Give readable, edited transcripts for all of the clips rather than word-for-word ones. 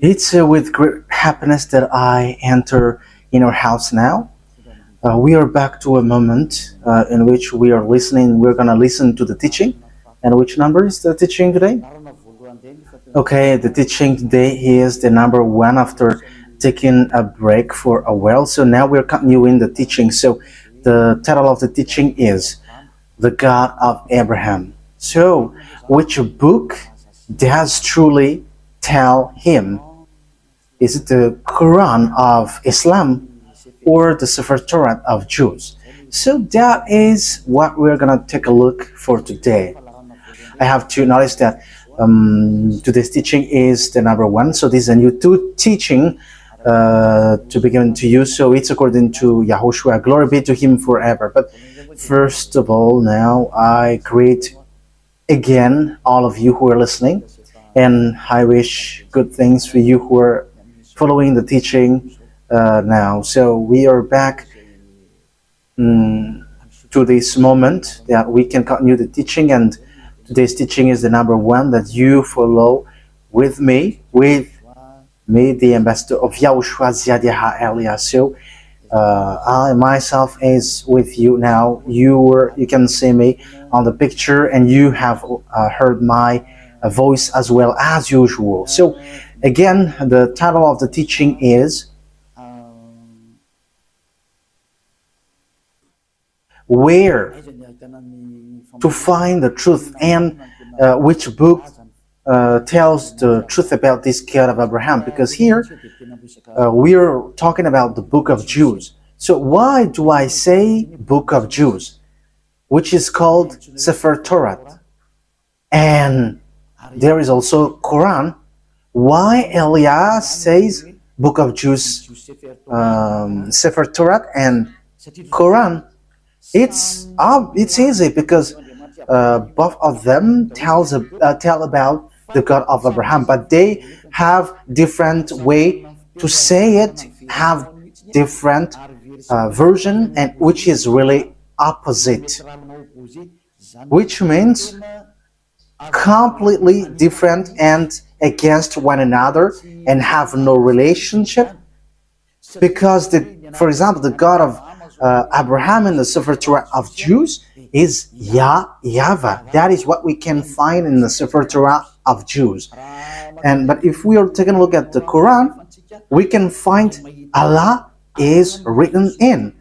It's with great happiness that I enter in our house now. We are back to a moment in which we are listening. We're going to listen to the teaching. And which number is the teaching today? Okay, the teaching today is the number one after taking a break for a while. So now we're continuing the teaching. So the title of the teaching is The God of Abraham. So, which book does truly tell him? Is it the Quran of Islam or the Sefer Torah of Jews? So that is what we're gonna take a look for today. I have to notice that today's teaching is the number one. So this is a new teaching to be given to you. So it's according to YAHOSHUAH. Glory be to him forever. But first of all, now I greet again all of you who are listening, and I wish good things for you who are following the teaching now. So we are back to this moment that we can continue the teaching, and today's teaching is the number one that you follow with me, the ambassador of YAHOSHUAH Ziadiha Elia. So I myself is with you now. You can see me on the picture, and you have heard my voice as well as usual. So again, the title of the teaching is Where to Find the Truth, and which book tells the truth about this God of Abraham, because here we are talking about the book of Jews. So why do I say book of Jews, which is called Sefer Torah, and there is also Quran? Why Elias says book of Jews, Sefer Torah and Quran? It's easy because both of them tell about the God of Abraham, but they have different way to say it, have different version, and which is really opposite, which means completely different and against one another and have no relationship. Because for example, the God of Abraham in the Sefer Torah of Jews is YAHVAH. That is what we can find in the Sefer Torah of Jews. But if we are taking a look at the Quran, we can find Allah is written in.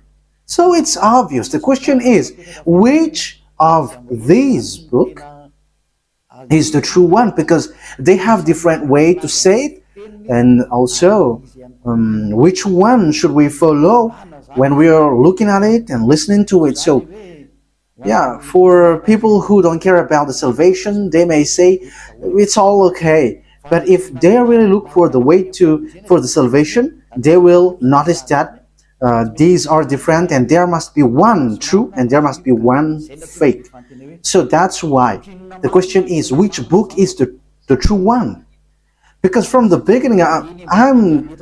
So it's obvious. The question is, which of these books is the true one? Because they have different way to say it, and also which one should we follow when we are looking at it and listening to it. So yeah, for people who don't care about the salvation, they may say it's all okay. But if they really look for the way for the salvation, they will notice that these are different, and there must be one true and there must be one fake. So that's why the question is, which book is the true one? Because from the beginning, I'm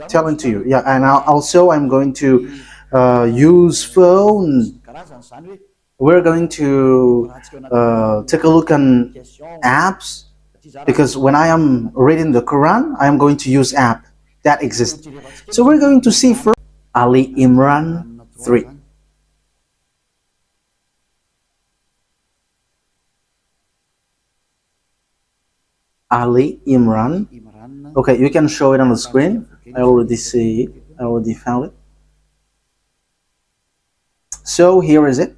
telling to you, yeah, and also I'm going to use phone. We're going to take a look on apps, because when I am reading the Quran, I am going to use app that exists. So we're going to see first Ali Imran 3. Ali Imran. Okay, you can show it on the screen. I already see it. I already found it. So here is it.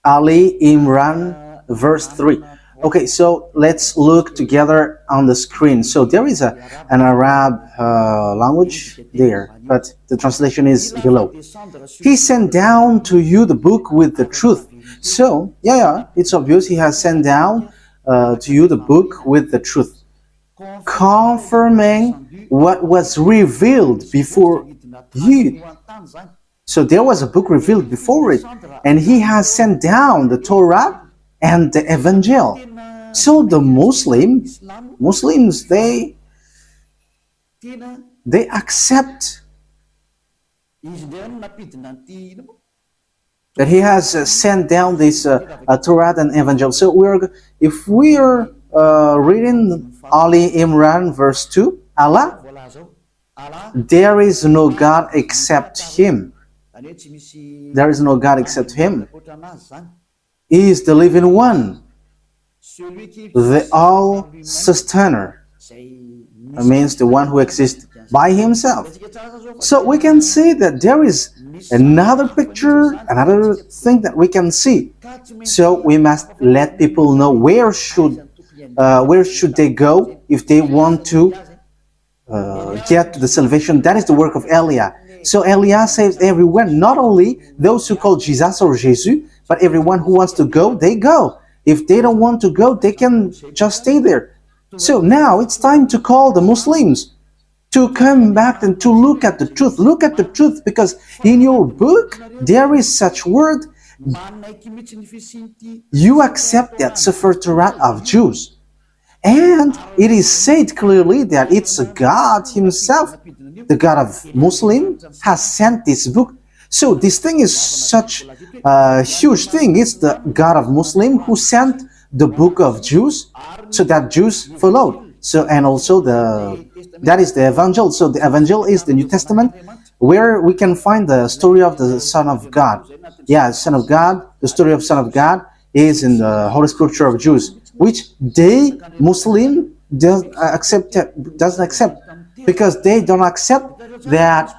Ali Imran verse 3. Okay, so let's look together on the screen. So there is an Arab language there, but the translation is below. He sent down to you the book with the truth. So yeah, it's obvious he has sent down to you the book with the truth, confirming what was revealed before you. So there was a book revealed before it, and he has sent down the Torah and the Evangel. So the Muslims, they accept that he has sent down this Torah and Evangel. So if we are reading Ali Imran verse 2, Allah, there is no God except Him. There is no God except Him. He is the living one, the all-sustainer. It means the one who exists by Himself. So we can see that there is another picture, another thing that we can see. So we must let people know where should they go if they want to get to the salvation. That is the work of Elia. So Elia saves everyone, not only those who call Jesus or Jesus, but everyone who wants to go, they go. If they don't want to go, they can just stay there. So now it's time to call the Muslims to come back and to look at the truth. Look at the truth, because in your book there is such word. You accept that Sefer Torat of Jews. And it is said clearly that it's God Himself, the God of Muslim, has sent this book. So this thing is such a huge thing. It's the God of Muslim who sent the book of Jews, so that Jews followed. So, and also that is the Evangel. So the Evangel is the New Testament, where we can find the story of the Son of God. Yeah, Son of God. The story of Son of God is in the Holy Scripture of Jews, which they Muslim doesn't accept, because they don't accept that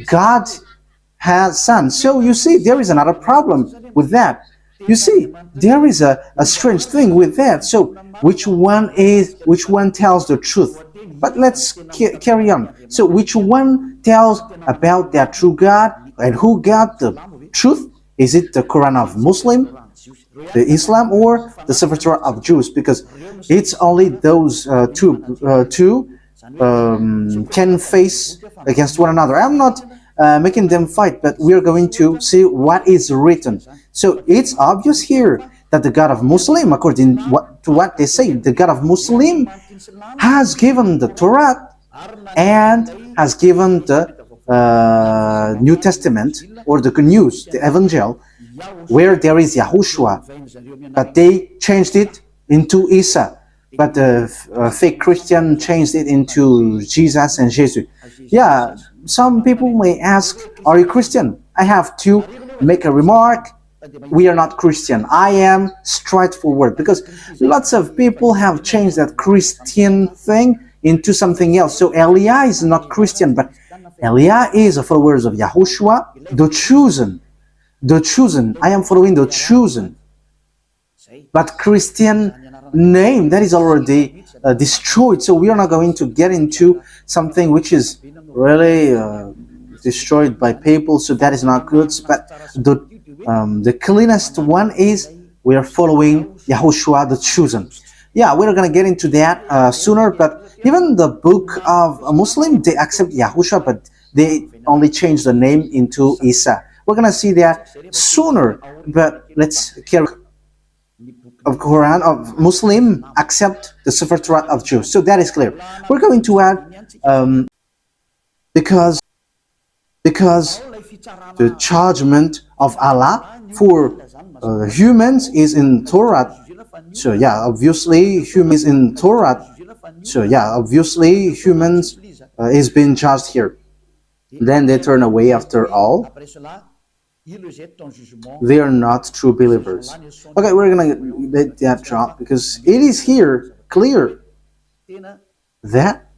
God has Son. So you see, there is another problem with that. You see, there is a strange thing with that. So which one tells the truth? But let's carry on. So which one tells about that true God, and who got the truth? Is it the Quran of Muslim, the Islam, or the Sefer Torah of Jews? Because it's only those two can face against one another. I'm not making them fight, but we are going to see what is written. So it's obvious here that the God of Muslim, according to what they say, the God of Muslim has given the Torah and has given the New Testament, or the good news, the Evangel, where there is YAHOSHUAH, but they changed it into Isa, but the fake Christian changed it into Jesus and Jesus. Yeah, some people may ask, are you Christian? I have to make a remark. We are not Christian. I am straightforward, because lots of people have changed that Christian thing into something else. So Elia is not Christian, but Elia is a follower of YAHOSHUAH, the chosen. The chosen. I am following the chosen. But Christian name, that is already destroyed. So we are not going to get into something which is really destroyed by people. So that is not good. But the cleanest one is we are following YAHOSHUAH, the chosen. Yeah, we're going to get into that sooner. But even the book of a Muslim, they accept YAHOSHUAH, but they only change the name into Isa. We're going to see that sooner, but let's carry of Quran of Muslim accept the Sefer Torah of Jews. So that is clear. We're going to add because the judgment of Allah for humans is in Torah. So yeah, obviously humans in Torah. So yeah, obviously humans is being judged here. Then they turn away after all. They are not true believers. Okay, we're gonna let that drop, because it is here clear that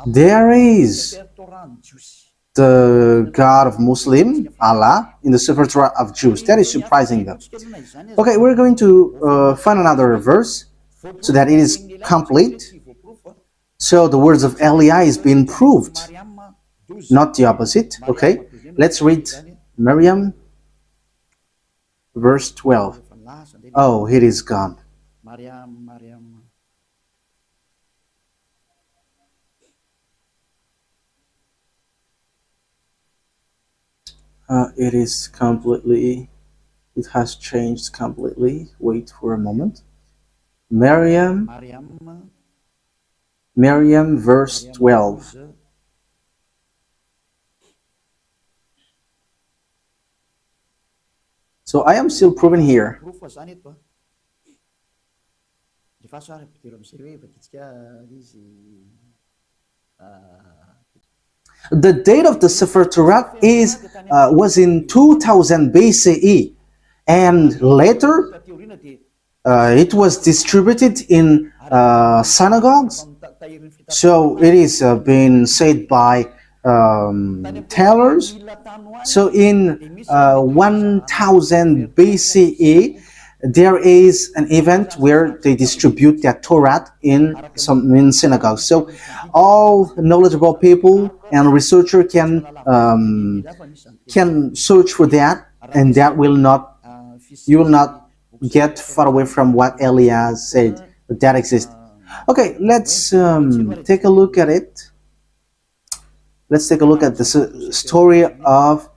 there is the God of Muslim, Allah, in the Sefer Torah of Jews. That is surprising though. Okay, we're going to find another verse so that it is complete. So the words of Elia is being proved, not the opposite. Okay, let's read Maryam, verse 12. Oh, it is gone. It is completely, it has changed completely. Wait for a moment. Maryam, verse 12. So I am still proving here. The date of the Sefer Torah was in 2000 BCE, and later it was distributed in synagogues. So it is being said by tellers. So in 1000 BCE, there is an event where they distribute their torat in synagogues. So all knowledgeable people and researcher can search for that, and that will not, you will not get far away from what Elias said, but that exists. Okay, let's take a look at it. Let's take a look at the story of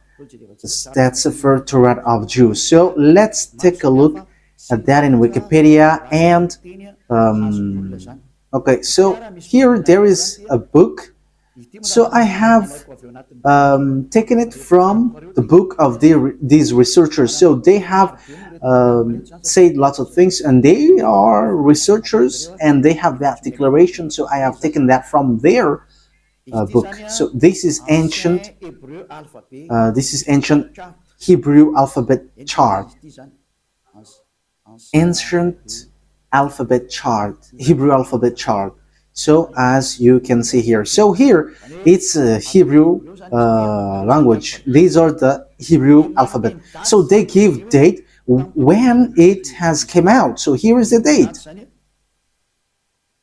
that Sefer Torah of Jews. So let's take a look at that in Wikipedia. And okay, so here there is a book. So I have taken it from the book of these researchers. So they have said lots of things, and they are researchers, and they have that declaration. So I have taken that from their book. So this is ancient. This is ancient Hebrew alphabet chart. Ancient alphabet chart, Hebrew alphabet chart. So as you can see here, so here it's Hebrew language. These are the Hebrew alphabet. So they give date when it has came out. So here is the date.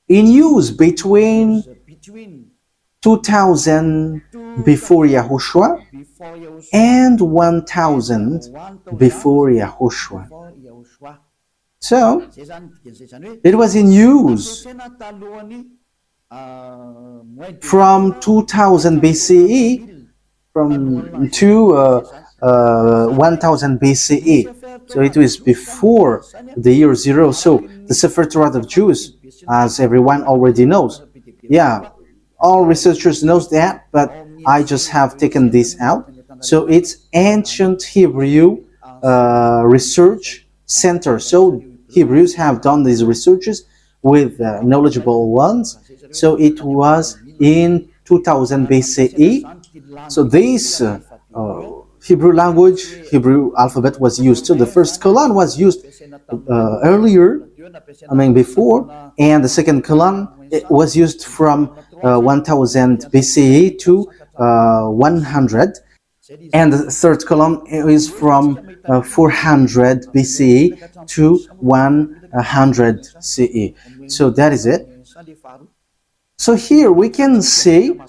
In use between 2000 before Yahushua and 1000 before Yahushua. So it was in use from 2000 BCE to 1000 BCE. So it was before the year 0. So the Sefer Torah of Jews, as everyone already knows. Yeah, all researchers knows that, but I just have taken this out. So it's ancient Hebrew research center. So Hebrews have done these researches with knowledgeable ones. So it was in 2000 BCE. So this Hebrew language, Hebrew alphabet was used. So the first colon was used earlier, before, and the second colon was used from 1000 BCE to 100, and the third column is from 400 BCE to 100 CE. So that is it. So here we can see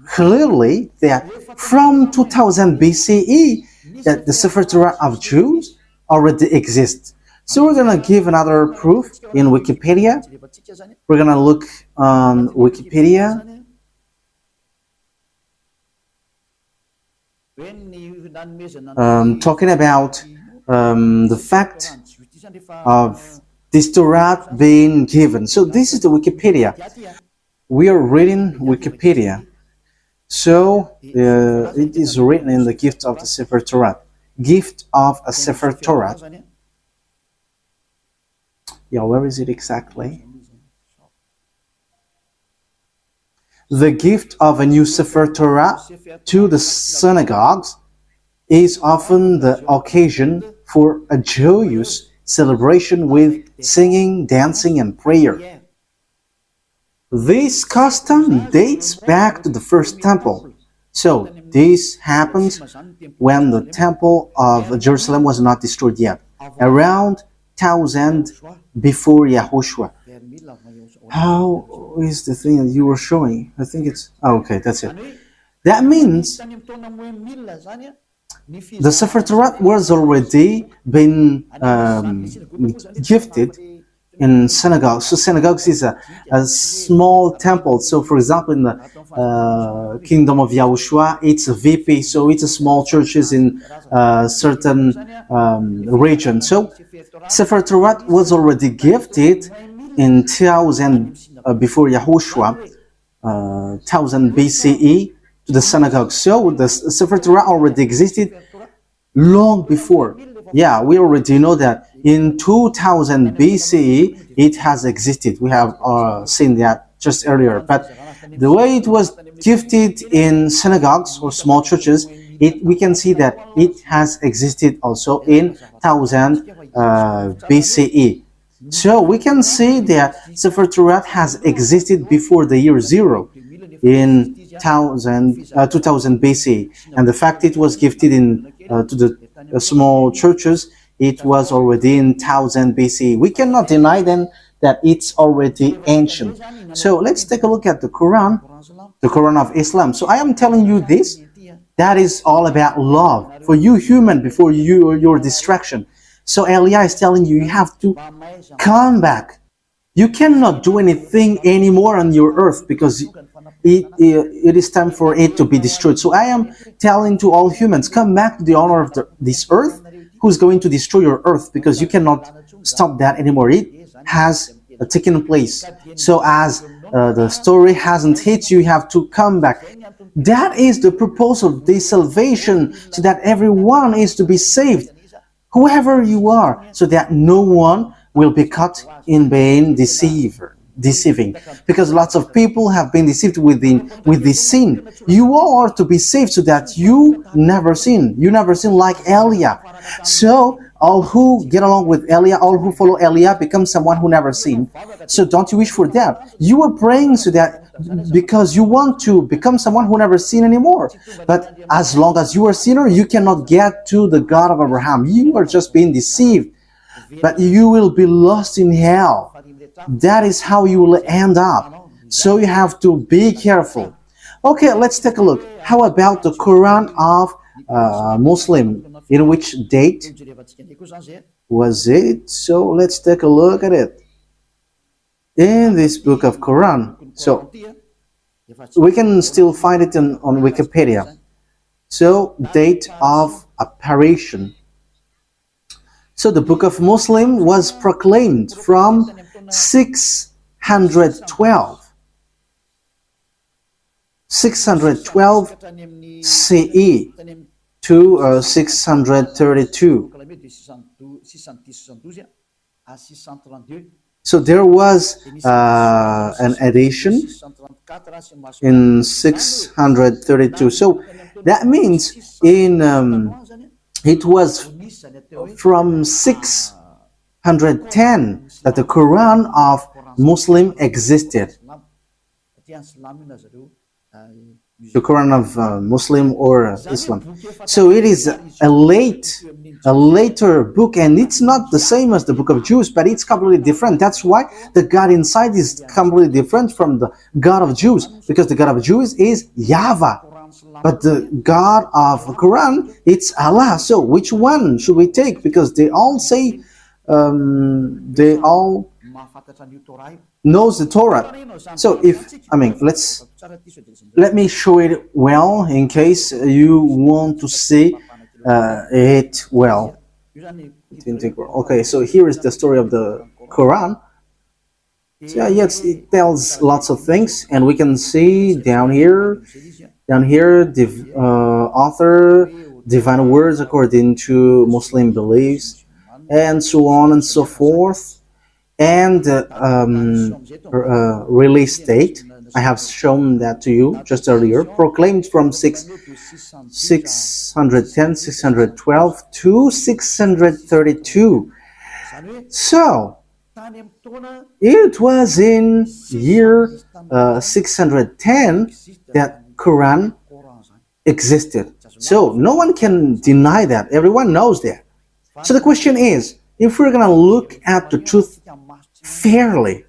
clearly that from 2000 BCE that the Sefer Torah of Jews already exists. So we're going to give another proof in Wikipedia. We're going to look on Wikipedia. Talking about the fact of this Torah being given. So this is the Wikipedia. We are reading Wikipedia. So it is written in the gift of the Sefer Torah. Gift of a Sefer Torah. Yeah, where is it exactly? The gift of a new Sefer Torah to the synagogues is often the occasion for a joyous celebration with singing, dancing, and prayer. This custom dates back to the first temple. So this happens when the temple of Jerusalem was not destroyed yet, around 1000 before Yahushua. How is the thing that you were showing? I think it's... Oh, okay, that's it. That means the Sefer Torah was already been gifted in synagogues. So synagogues is a small temple. So for example, in the kingdom of Yahushua, it's a VP. So it's a small churches in certain region. So Sefer Torah was already gifted in 1000 before Yahushua, 1000 BCE to the synagogue. So the Sefer Torah already existed long before. Yeah, we already know that in 2000 BCE it has existed. We have seen that just earlier. But the way it was gifted in synagogues or small churches, we can see that it has existed also in 1000 BCE. So we can see that Sefer Torah has existed before the year 0 in 2000 BC, and the fact it was gifted to the small churches, it was already in 1000 BC. We cannot deny then that it's already ancient. So let's take a look at the Quran of Islam. So I am telling you this, that is all about love for you human before your distraction. So Elia is telling you, you have to come back. You cannot do anything anymore on your earth because it is time for it to be destroyed. So I am telling to all humans, come back to the owner of this earth, who's going to destroy your earth, because you cannot stop that anymore. It has taken place. So as the story hasn't hit you, you have to come back. That is the purpose of this salvation, so that everyone is to be saved, whoever you are, so that no one will be caught in being deceiving, because lots of people have been deceived with this sin. You all are to be saved so that you never sin. You never sin like Elia. So all who get along with Elia, all who follow Elia, become someone who never sinned. So don't you wish for that? You are praying so that because you want to become someone who never sinned anymore. But as long as you are a sinner, you cannot get to the God of Abraham. You are just being deceived. But you will be lost in hell. That is how you will end up. So you have to be careful. Okay, let's take a look. How about the Quran of Muslim? In which date was it? So let's take a look at it. In this book of Quran. So we can still find it on Wikipedia. So date of apparition. So the book of Muslim was proclaimed from 612 CE to 632. So there was an edition in 632. So that means it was from 610 that the Quran of Muslim existed. The Quran of Muslim or Islam. So it is a later book, and it's not the same as the book of Jews, but it's completely different. That's why the God inside is completely different from the God of Jews, because the God of Jews is YAHVAH, but the God of Quran, it's Allah. So which one should we take? Because they all say, they all knows the Torah. So let me show it well in case you want to see it well. Okay, so here is the story of the Quran. So yeah, yes, it tells lots of things, and we can see down here, the author, divine words according to Muslim beliefs, and so on and so forth. And release date, I have shown that to you just earlier, proclaimed from 610, 612 to 632. So it was in year 610 that Quran existed. So no one can deny that. Everyone knows that. So the question is, if we're going to look at the truth fairly,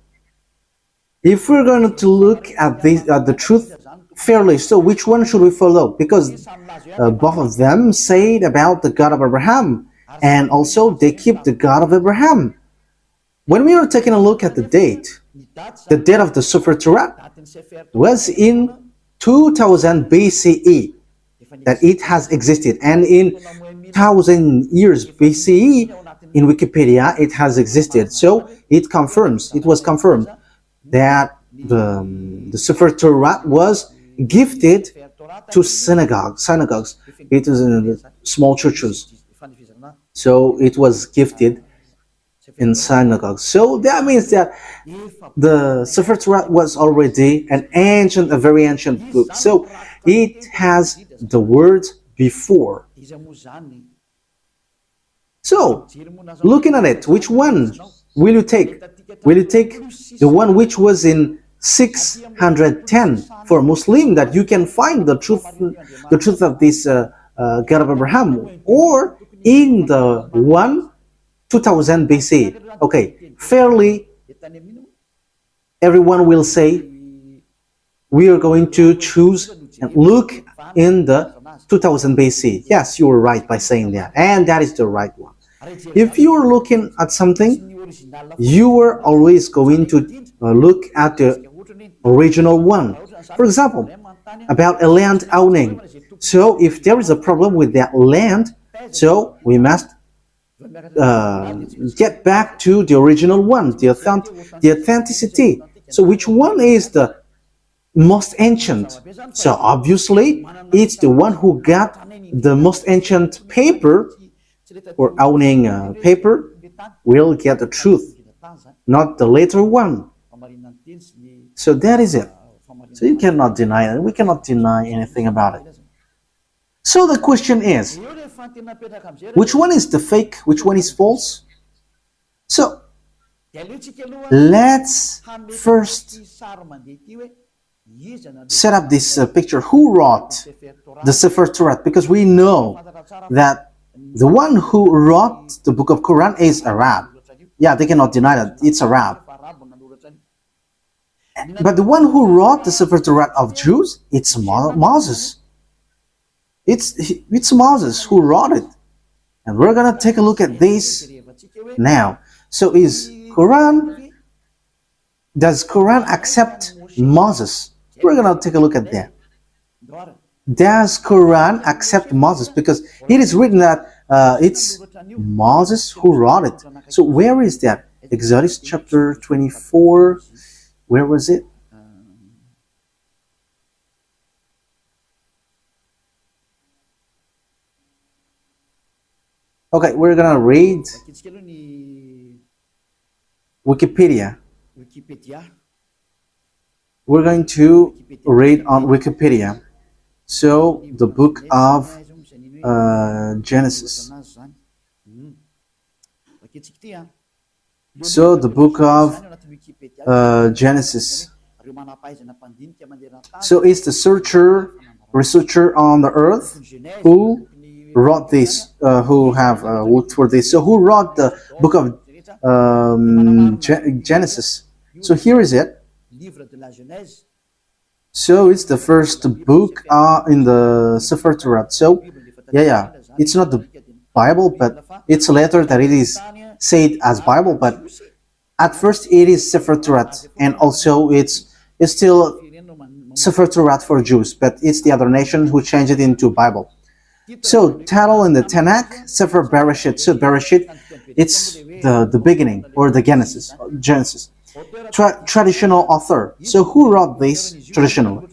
if we're going to look at the truth fairly, so which one should we follow? Because both of them say about the God of Abraham, and also they keep the God of Abraham. When we are taking a look at the date of the Sefer Torah was in 2000 BCE that it has existed, and in 1000 years BCE in Wikipedia it has existed. So it was confirmed that the Sefer Torah was gifted to synagogues. It is in the small churches. So it was gifted in synagogue. So that means that the Sefer Torah was already a very ancient book. So it has the words before. So, looking at it, which one will you take? Will you take the one which was in 610 for Muslim, that you can find the truth of this God of Abraham, or in the one 2000 BC? Okay, fairly, everyone will say we are going to choose and look in the 2000 BC. Yes, you were right by saying that, and that is the right one. If you are looking at something, you are always going to look at the original one. For example, about a land owning. So if there is a problem with that land, so we must get back to the original one, the authenticity. So which one is the most ancient? So obviously it's the one who got the most ancient paper or owning paper will get the truth, not the later one. So that is it. So you cannot deny it. We cannot deny anything about it. So the question is, which one is the fake? Which one is false? So let's first set up this picture. Who wrote the Sefer Torah? Because we know that the one who wrote the book of Quran is Arab. Yeah, they cannot deny that it's Arab. But the one who wrote the Sefer Torah of Jews, it's Moses. It's Moses who wrote it. And we're going to take a look at this now. So does Quran accept Moses? We're going to take a look at that. Does Quran accept Moses? Because it is written that it's Moses who wrote it. So where is that? Exodus chapter 24. Where was it? Okay, we're gonna read Wikipedia. We're going to read on Wikipedia. So the book of Genesis. So the book of Genesis. So it's the researcher on the earth who wrote this, who have looked for this. So who wrote the book of Genesis? So here is it. So it's the first book in the Sefer Torah. So yeah, it's not the Bible, but it's later that it is said as Bible. But at first it is Sefer Torah, and also it's still Sefer Torah for Jews, but it's the other nation who changed it into Bible. So title in the Tanakh, Sefer Bereshit. So Bereshit, it's the beginning or the Genesis. Traditional author. So who wrote this traditionally?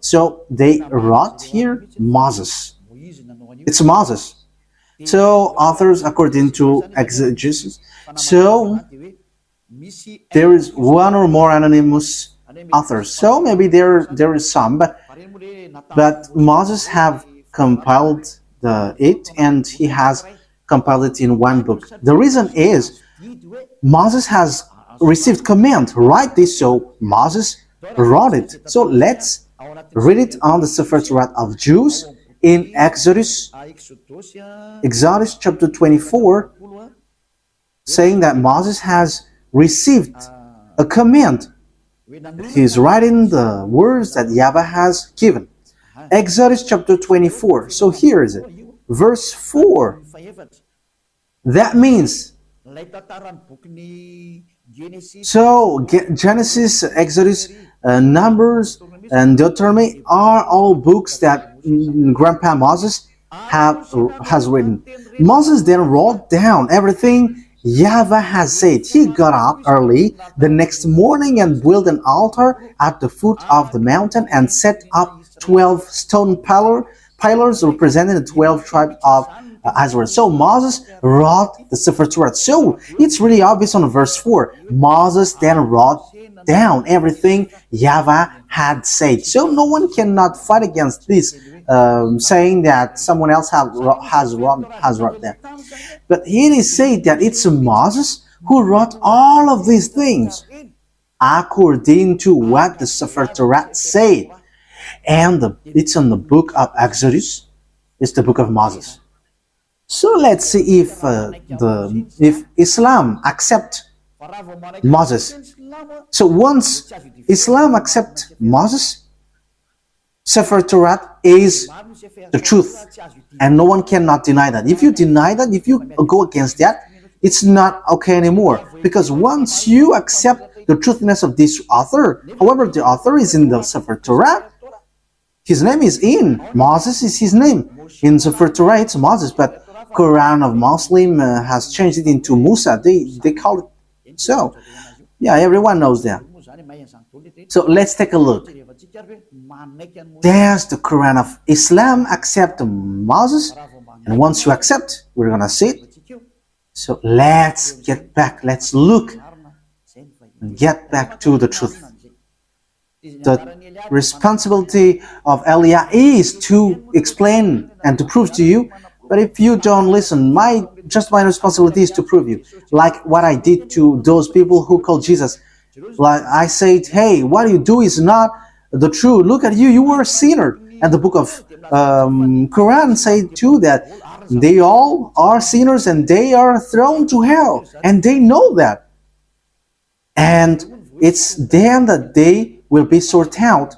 So they wrote here Moses. It's Moses. So authors according to exegesis. So there is one or more anonymous authors. So maybe there is some, but Moses have compiled it, and he has compiled it in one book. The reason is Moses has received command, write this, so Moses wrote it. So let's read it on the Sefer Torah of Jews in Exodus chapter 24, saying that Moses has received a command. He's writing the words that YAHVAH has given. Exodus chapter 24. So here is it. Verse 4. That means, so Genesis, Exodus, Numbers, and Deuteronomy are all books that Grandpa Moses has written. Moses then wrote down everything YAHVAH has said. He got up early the next morning and built an altar at the foot of the mountain and set up 12 stone pillars pillars representing the 12 tribes of Israel. So Moses wrote the Sefer Torah. So it's really obvious on verse 4. Moses then wrote down everything YAHVAH had said. So no one cannot fight against this, saying that someone else has wrote that. But it is said that it's Moses who wrote all of these things according to what the Sefer Torah said. And it's in the book of Exodus. It's the book of Moses. So let's see if Islam accept Moses. So once Islam accept Moses, Sefer Torah is the truth, and no one cannot deny that. If you deny that, if you go against that, it's not okay anymore. Because once you accept the truthiness of this author, however, the author is in the Sefer Torah, his name is in. Moses is his name. In Sefer Torah, it's Moses, but Quran of Muslim has changed it into Musa. They call it so. Yeah, everyone knows that. So let's take a look. There's the Quran of Islam accept Moses, and once you accept, we're gonna see it. So let's get back. Let's look and get back to the truth. The responsibility of Elia is to explain and to prove to you. But if you don't listen, my responsibility is to prove you. Like what I did to those people who called Jesus. Like I said, hey, what you do is not the truth. Look at you, you were a sinner. And the book of Quran said too that they all are sinners and they are thrown to hell. And they know that. And it's then that they will be sorted out.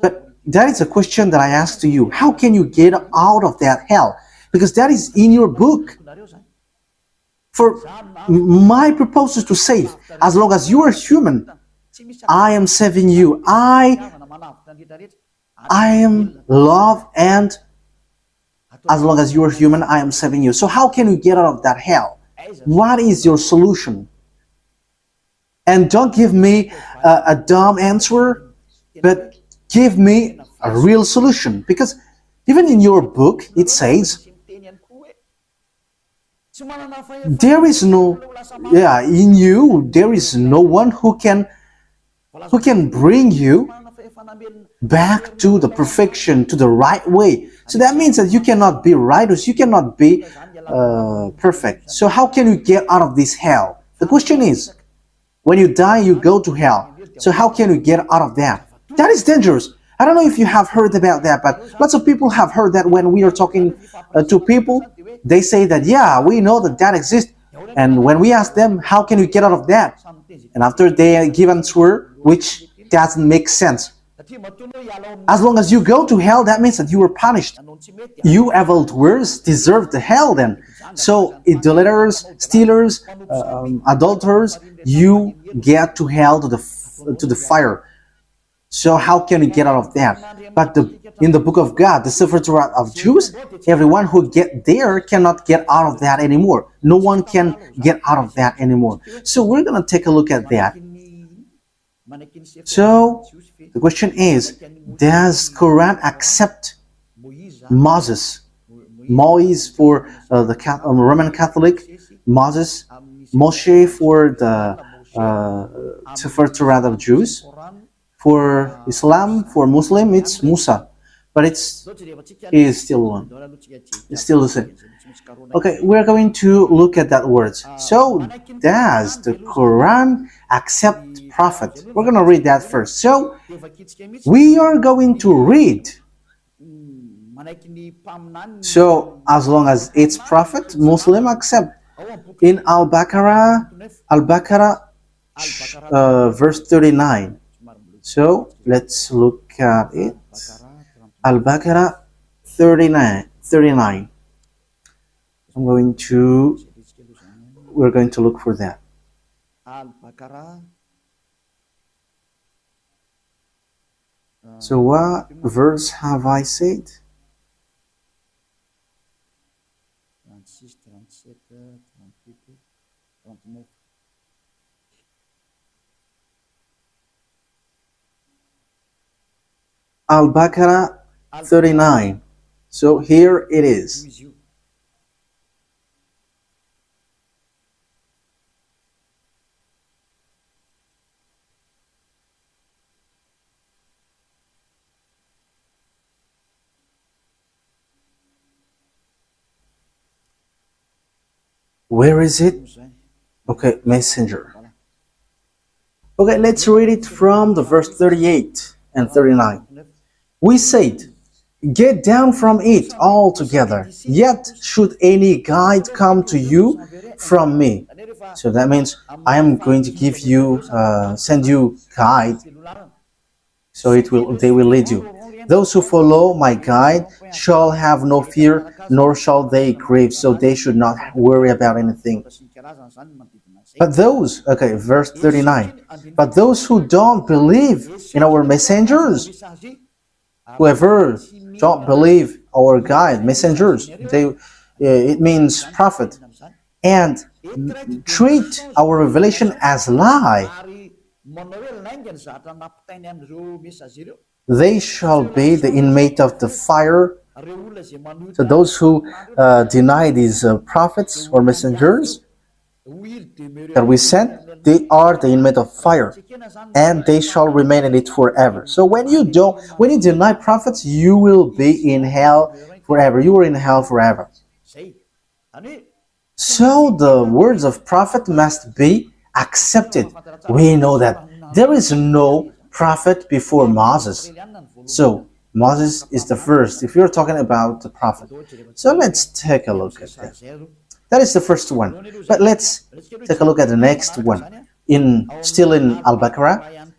But that is a question that I ask to you. How can you get out of that hell? Because that is in your book. For my purpose is to save. As long as you are human, I am saving you. I am love, and as long as you are human, I am saving you. So how can you get out of that hell? What is your solution? And don't give me a dumb answer, but give me a real solution. Because even in your book, it says, there is no, in you, there is no one who can bring you back to the perfection, to the right way. So that means that you cannot be righteous, you cannot be perfect. So how can you get out of this hell? The question is, when you die, you go to hell. So how can you get out of that? That is dangerous. I don't know if you have heard about that, but lots of people have heard that when we are talking to people, they say that, yeah, we know that that exists. And when we ask them, how can you get out of that? And after they give an answer, which doesn't make sense. As long as you go to hell, that means that you were punished. You evildoers deserve the hell then. So idolaters, stealers, adulterers, you get to hell, to the fire. So how can you get out of that? But in the book of God, the Sefer Torah of Jews, everyone who get there cannot get out of that anymore. No one can get out of that anymore. So we're going to take a look at that. So the question is, does Quran accept Moses? Moise for the Roman Catholic, Moses, Moshe for the Sefer Torah of Jews. For Islam, for Muslim, it's Musa, but it is still one. It's still the same. Okay, we're going to look at that word. So, does the Quran accept prophet? We're going to read that first. So, we are going to read. So, as long as it's prophet, Muslim accept. In Al-Baqarah, verse 39. So let's look at it. Al-Baqarah 39. We're going to look for that. So what verse have I said? Al-Baqarah 39. So here it is. Where is it? Okay, messenger. Okay, let's read it from the verse 38 and 39. We said, get down from it altogether, yet should any guide come to you from me. So that means I am going to give you, send you guide, so they will lead you. Those who follow my guide shall have no fear, nor shall they grieve, so they should not worry about anything. But those, okay, verse 39, but those who don't believe in our messengers, whoever don't believe our guide, messengers, it means prophet, and treat our revelation as lie, they shall be the inmate of the fire. So those who deny these prophets or messengers that we sent, they are the inmate of fire, and they shall remain in it forever. So when you deny prophets, you will be in hell forever. You are in hell forever. So the words of prophet must be accepted. We know that there is no prophet before Moses. So Moses is the first, if you're talking about the prophet. So let's take a look at that. That is the first one. But let's take a look at the next one. Still in Al-Baqarah.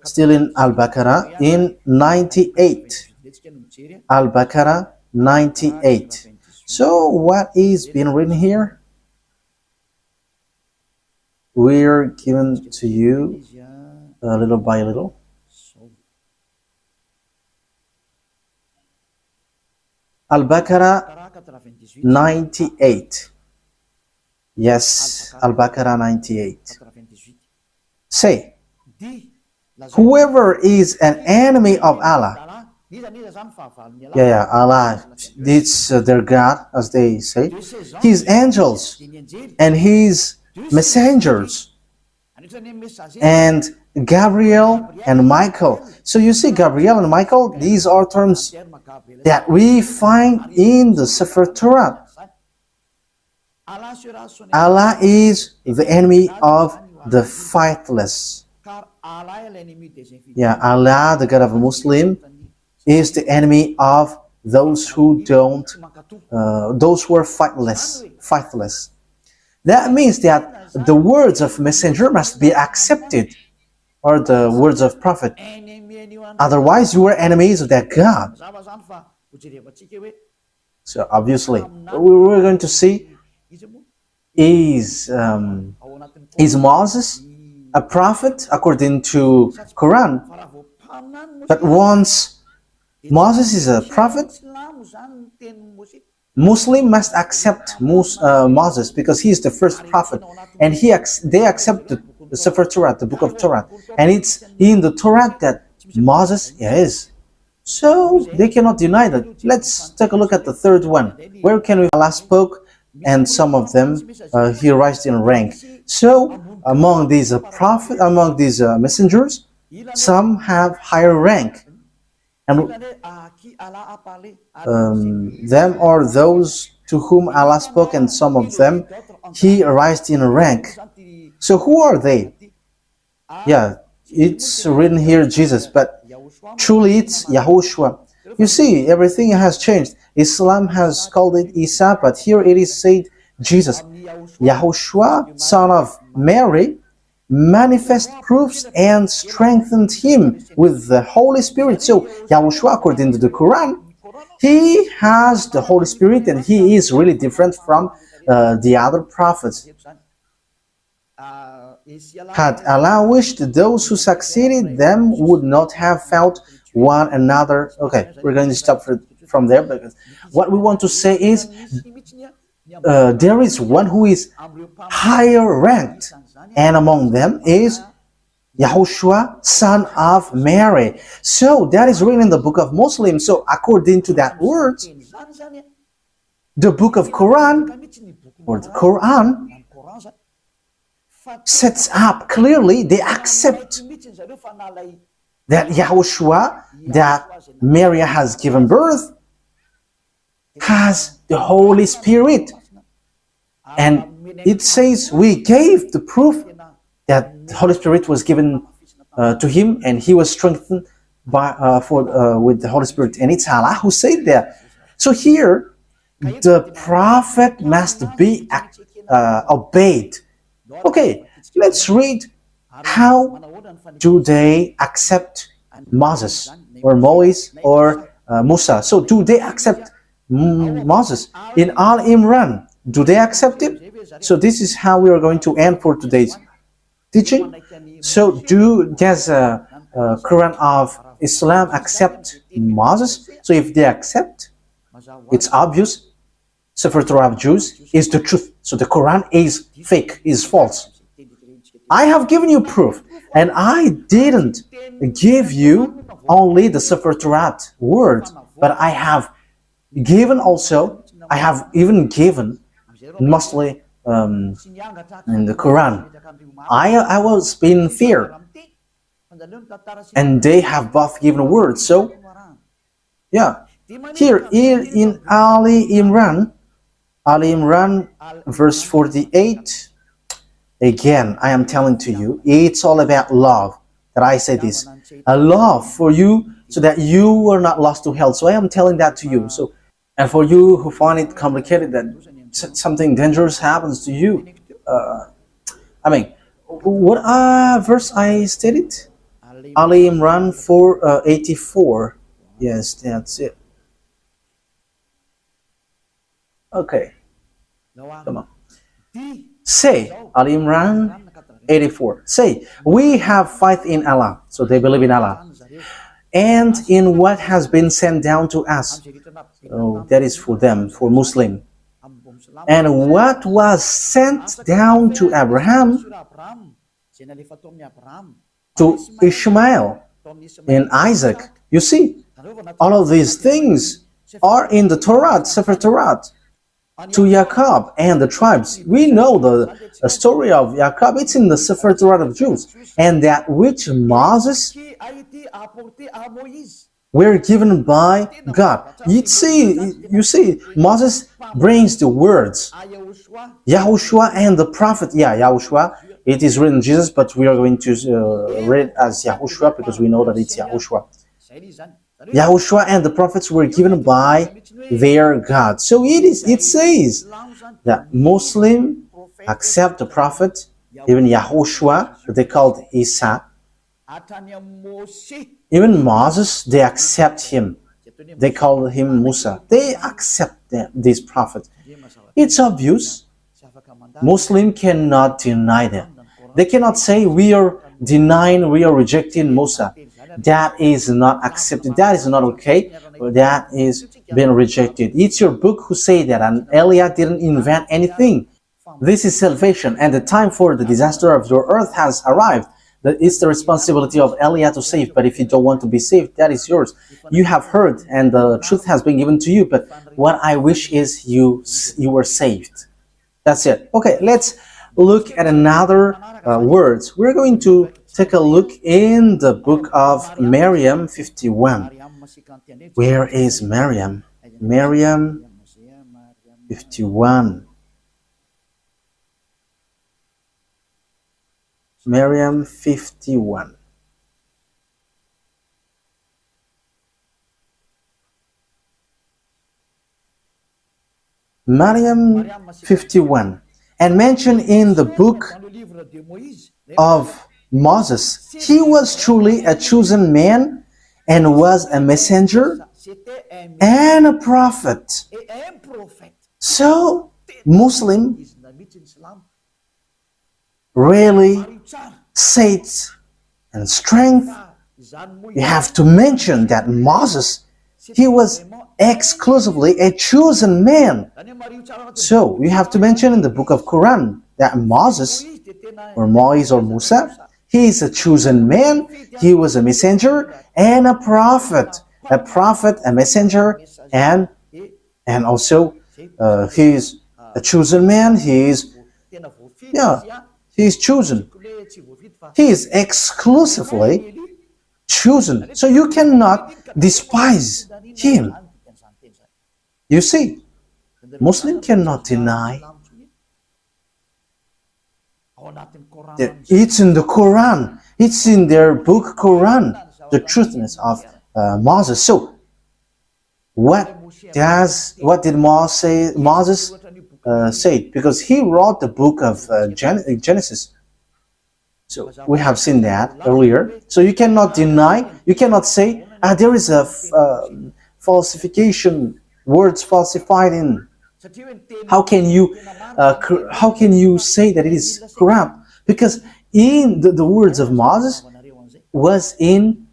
Still in Al-Baqarah in 98. Al-Baqarah 98. So what is being written here? We're given to you little by little. Al-Baqarah 98. Yes, Al-Baqarah 98. Say, whoever is an enemy of Allah, Allah, it's their God, as they say, his angels and his messengers, and Gabriel and Michael. So you see, Gabriel and Michael, these are terms that we find in the Sefer Torah. Allah is the enemy of the faithless. Yeah, Allah, the God of a Muslim, is the enemy of those who don't, those who are faithless. That means that the words of messenger must be accepted, or the words of prophet. Otherwise, you are enemies of that God. So obviously, we're going to see, is Moses a prophet according to Quran? But once Moses is a prophet, Muslim must accept Moses, because he is the first prophet, and they accept the Sefer Torah, the book of Torah, and it's in the Torah that Moses is. So they cannot deny that. Let's take a look at the third one. Where can we? Allah spoke, and some of them he raised in rank. So among these messengers, some have higher rank, and them are those to whom Allah spoke, and some of them he raised in rank. So who are they? Yeah, it's written here Jesus, but truly it's YAHOSHUAH. You see, everything has changed. Islam has called it Isa, but here it is said Jesus. YAHOSHUAH, son of Mary, manifest proofs and strengthened him with the Holy Spirit. So YAHOSHUAH, according to the Quran, he has the Holy Spirit, and he is really different from the other prophets. Had Allah wished, those who succeeded them would not have felt one another. Okay, we're going to stop from there, because what we want to say is there is one who is higher ranked, and among them is YAHOSHUAH, son of Mary. So that is written in the book of Muslims. So according to that word, the book of Quran or the Quran sets up clearly, they accept that YAHOSHUAH, that Mary has given birth, has the Holy Spirit. And it says we gave the proof that the Holy Spirit was given to him, and he was strengthened with the Holy Spirit. And it's Allah who said that. So here, the prophet must be obeyed. Okay, let's read how do they accept Moses or Moise or Musa. So do they accept Moses? In Al Imran, do they accept it? So this is how we are going to end for today's teaching. So does Quran of Islam accept Moses? So if they accept, it's obvious Sefer Torah of Jews is the truth. So the Quran is fake, is false. I have given you proof, and I didn't give you only the Sefer Torah word, but I have given also, I have even given mostly in the Quran. I was in fear, and they have both given words. So yeah, here in Ali Imran verse 48, again I am telling to you, it's all about love, that I say this, a love for you so that you are not lost to hell. So I am telling that to you. So, and for you who find it complicated that something dangerous happens to you, I mean, what verse I stated? Ali Imran 4:84. Yes, that's it. Okay, come on. Say, Ali Imran 84. Say, we have faith in Allah. So they believe in Allah, and in what has been sent down to us. So that is for them, for Muslim. And what was sent down to Abraham, to Ishmael, and Isaac. You see, all of these things are in the Torah, Sefer Torah. To Jacob and the tribes. We know the story of Jacob. It's in the Sefer Torah of Jews. And that which Moses were given by God. You see, Moses brings the words. YAHOSHUAH and the prophet. Yeah, YAHOSHUAH. It is written Jesus, but we are going to read it as YAHOSHUAH because we know that it's YAHOSHUAH. YAHOSHUAH and the prophets were given by their God. So it says that Muslim accept the prophet, even YAHOSHUAH, that they called Isa. Even Moses, they accept him. They call him Musa. They accept this prophet. It's obvious. Muslim cannot deny them. They cannot say we are denying, we are rejecting Musa. That is not accepted. That is not okay. That is being rejected. It's your book who say that, and Elijah didn't invent anything. This is salvation, and the time for the disaster of your earth has arrived. That is the responsibility of Elijah to save. But if you don't want to be saved, that is yours. You have heard, and the truth has been given to you. But what I wish is you were saved. That's it. Okay, let's look at another words. We're going to take a look in the book of Miriam 51. Where is Miriam? Miriam 51. Miriam 51. Miriam 51. And mentioned in the book of Moses, he was truly a chosen man and was a messenger and a prophet. So, Muslim really faith and strength. You have to mention that Moses, he was exclusively a chosen man. So, you have to mention in the book of Quran that Moses, or Moise or Musa, He is a chosen man. He was a messenger and a prophet, a messenger, and also he is a chosen man. He is chosen. He is exclusively chosen. So you cannot despise him. You see, Muslim cannot deny that it's in the Quran, it's in their book Quran, the truthness of Moses. So what did Moses say? Because he wrote the book of Genesis. So we have seen that earlier. So you cannot deny, you cannot say there is a falsification, words falsified in. How can you say that it is Quran? Because in the words of Moses was in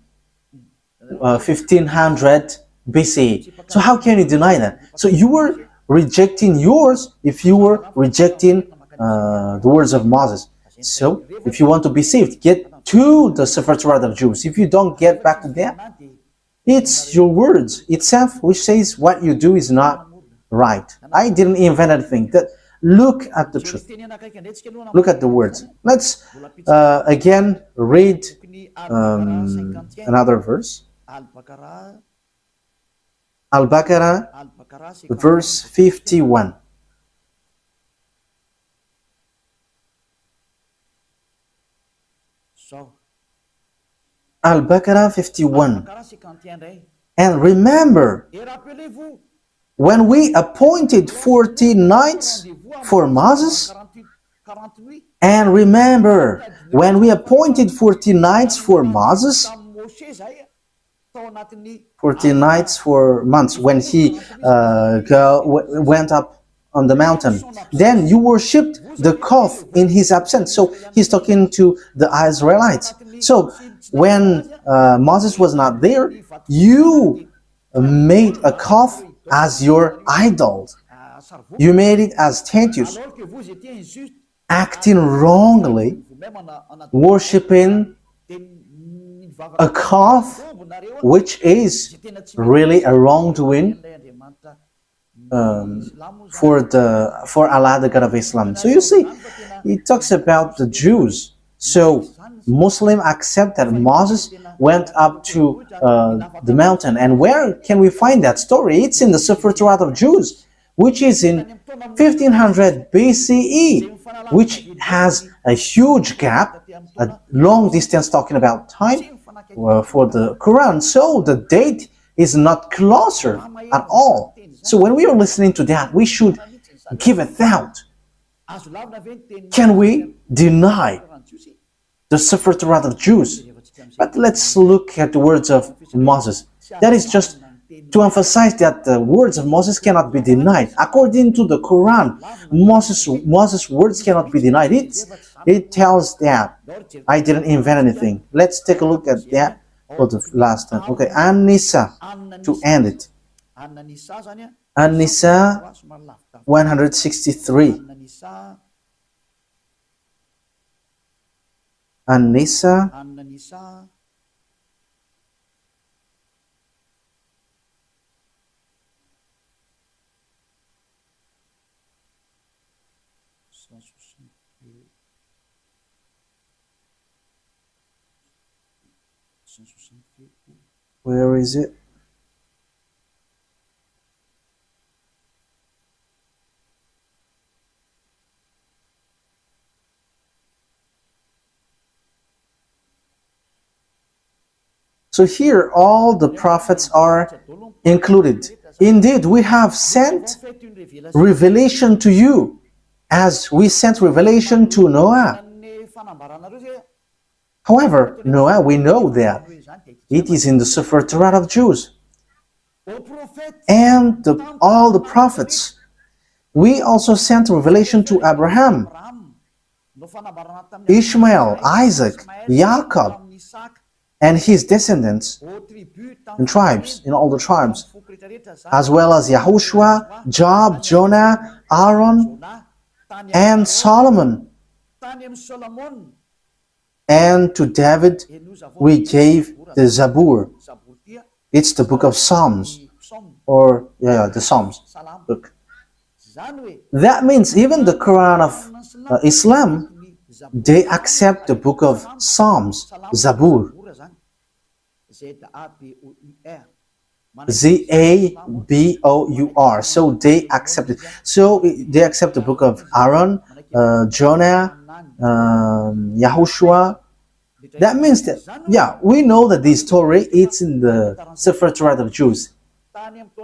1500 BCE. So how can you deny that? So you were rejecting yours if you were rejecting the words of Moses. So if you want to be saved, get to the Sefer Torah of Jews. If you don't get back to that, it's your words itself which says what you do is not right. I didn't invent anything. Look at the truth. Look at the words. Let's again read another verse. Al-Baqarah, verse 51. Al-Baqarah 51. And remember, when we appointed 40 nights for Moses, and remember, when we appointed 40 nights for Moses, 40 nights for months, when he went up on the mountain, then you worshipped the calf in his absence. So he's talking to the Israelites. So when Moses was not there, you made a calf as your idol. You made it as statues, acting wrongly, worshipping a calf, which is really a wrongdoing for Allah, the God of Islam. So you see, it talks about the Jews. So Muslims accept that Moses went up to the mountain. And where can we find that story? It's in the Sefer Torah of Jews, which is in 1500 BCE, which has a huge gap, a long distance talking about time for the Quran. So the date is not closer at all. So when we are listening to that, we should give a thought. Can we deny the Sefer Torah of Jews? But let's look at the words of Moses. That is just to emphasize that the words of Moses cannot be denied. According to the Quran, Moses' words cannot be denied. It tells that. I didn't invent anything. Let's take a look at that for the last time. Okay, An-Nisa, to end it. An-Nisa 163. An-Nisa Where is it? So here all the prophets are included. Indeed, we have sent revelation to you as we sent revelation to Noah. However, Noah, we know that it is in the Sefer Torah of Jews. And all the prophets. We also sent revelation to Abraham, Ishmael, Isaac, Jacob, and his descendants in tribes, in all the tribes, as well as YAHOSHUAH, Job, Jonah, Aaron, and Solomon. And to David, we gave the Zabur. It's the book of Psalms, or the Psalms book. That means even the Quran of Islam, they accept the book of Psalms, Zabur. Zabour. So they accept it. So they accept the book of Aaron, Jonah, YAHOSHUAH. That means that, we know that this story is in the Sefer Torat of Jews.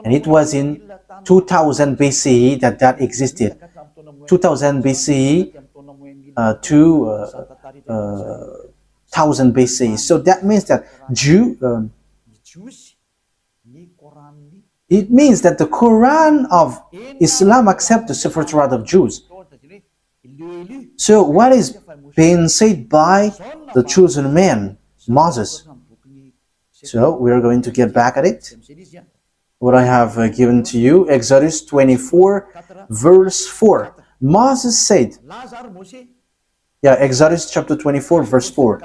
And it was in 2000 BCE that existed. 2000 BCE to 1000 BCE. So that means that it means that the Quran of Islam accepts the Sefer Torat of Jews. So what is being said by the chosen man, Moses? So we are going to get back at it. What I have given to you, Exodus 24, verse 4. Moses said, Exodus chapter 24, verse 4.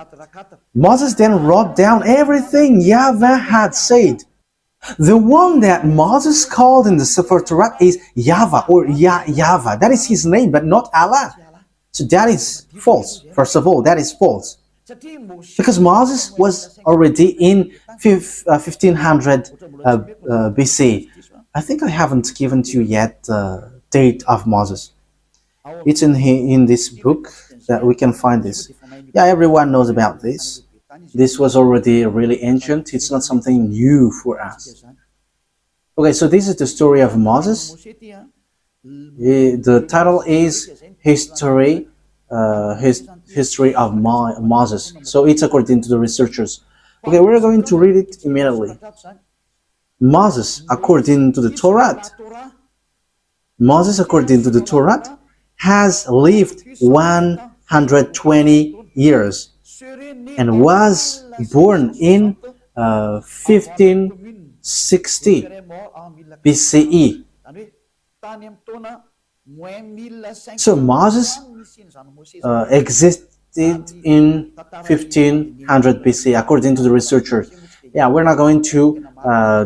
Moses then wrote down everything YAHVAH had said. The one that Moses called in the Sefer Torah is YAHVAH or YAHVAH. That is his name, but not Allah. So that is false. First of all, that is false. Because Moses was already in 1500 BC. I think I haven't given to you yet the date of Moses. It's in this book that we can find this. Everyone knows about this. This was already really ancient. It's not something new for us. Okay, so this is the story of Moses. The title is History of Moses. So it's according to the researchers. Okay, we're going to read it immediately. Moses, according to the Torah, has lived 120 years and was born in 1560 BCE. So Moses existed in 1500 BC, according to the researchers. We're not going to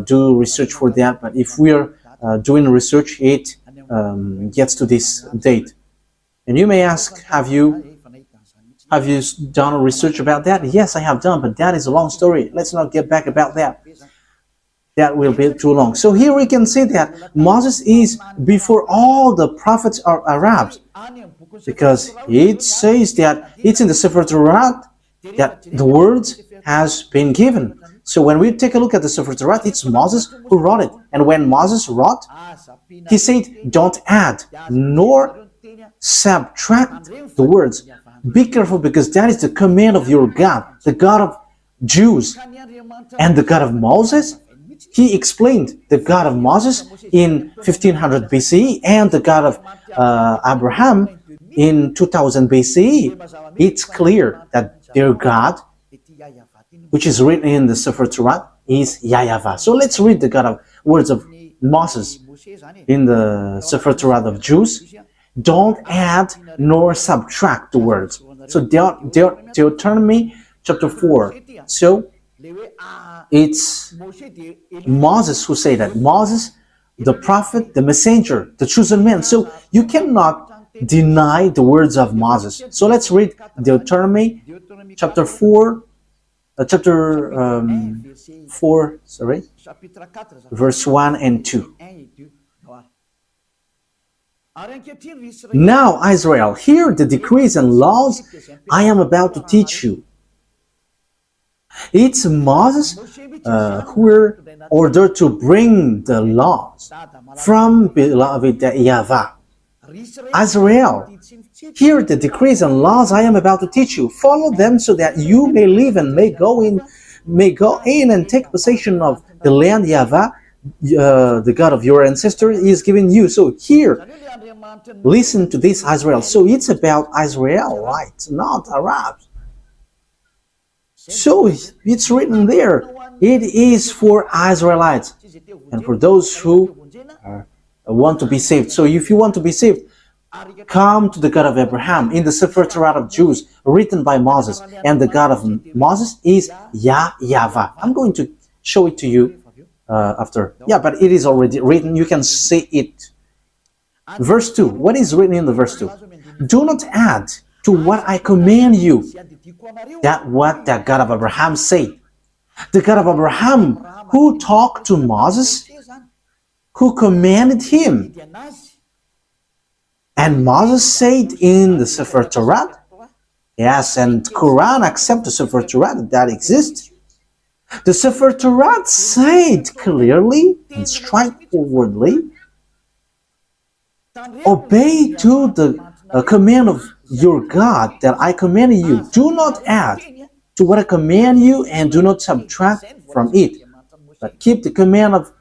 do research for that, but if we are doing research, it gets to this date. And you may ask, have you done research about that? Yes, I have done, but that is a long story. Let's not get back about that. That will be too long. So here we can see that Moses is before all the prophets are Arabs, because it says that it's in the Sefer Torah that the words has been given. So when we take a look at the Sefer Torah, it's Moses who wrote it. And when Moses wrote, he said, don't add nor subtract the words. Be careful, because that is the command of your God, the God of Jews. And the God of Moses, he explained the God of Moses in 1500 BCE and the God of Abraham in 2000 BCE. It's clear that their God, which is written in the Sefer Torah, is YAHVAH. So let's read the words of Moses in the Sefer Torah of Jews. Don't add nor subtract the words. So Deuteronomy chapter 4. So it's Moses who said that. Moses, the prophet, the messenger, the chosen man. So you cannot deny the words of Moses. So let's read Deuteronomy chapter 4, verse 1 and 2. Now, Israel, hear the decrees and laws I am about to teach you. It's Moses who were ordered to bring the laws from beloved YAHVAH. Israel, hear the decrees and laws I am about to teach you. Follow them so that you may live and may go in and take possession of the land YAHVAH, the God of your ancestors, is giving you. So here, listen to this, Israel. So it's about Israelites, not Arabs. So it's written there. It is for Israelites and for those who want to be saved. So if you want to be saved, come to the God of Abraham in the Sefer Torah of Jews written by Moses. And the God of Moses is YAHVAH. I'm going to show it to you after. Yeah, but it is already written. You can see it. Verse 2. What is written in the verse 2? Do not add to what I command you. That what the God of Abraham said. The God of Abraham who talked to Moses, who commanded him. And Moses said in the Sefer Torah, yes, and Quran accept the Sefer Torah that exists. The Sefer Torah said clearly and straightforwardly, obey to the command of your God that I command you. Do not add to what I command you and do not subtract from it, but keep the command of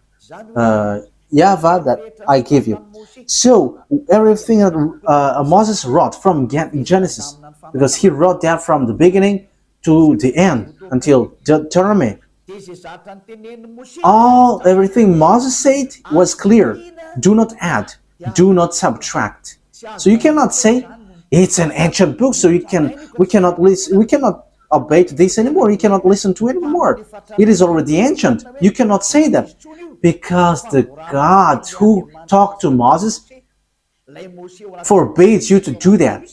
YAHVAH that I give you. So everything that Moses wrote from Genesis, because he wrote that from the beginning to the end until Deuteronomy, everything Moses said was clear. Do not add, do not subtract. So you cannot say it's an ancient book, so we cannot obey to this anymore. You cannot listen to it anymore. It is already ancient. You cannot say that, because the God who talked to Moses forbids you to do that.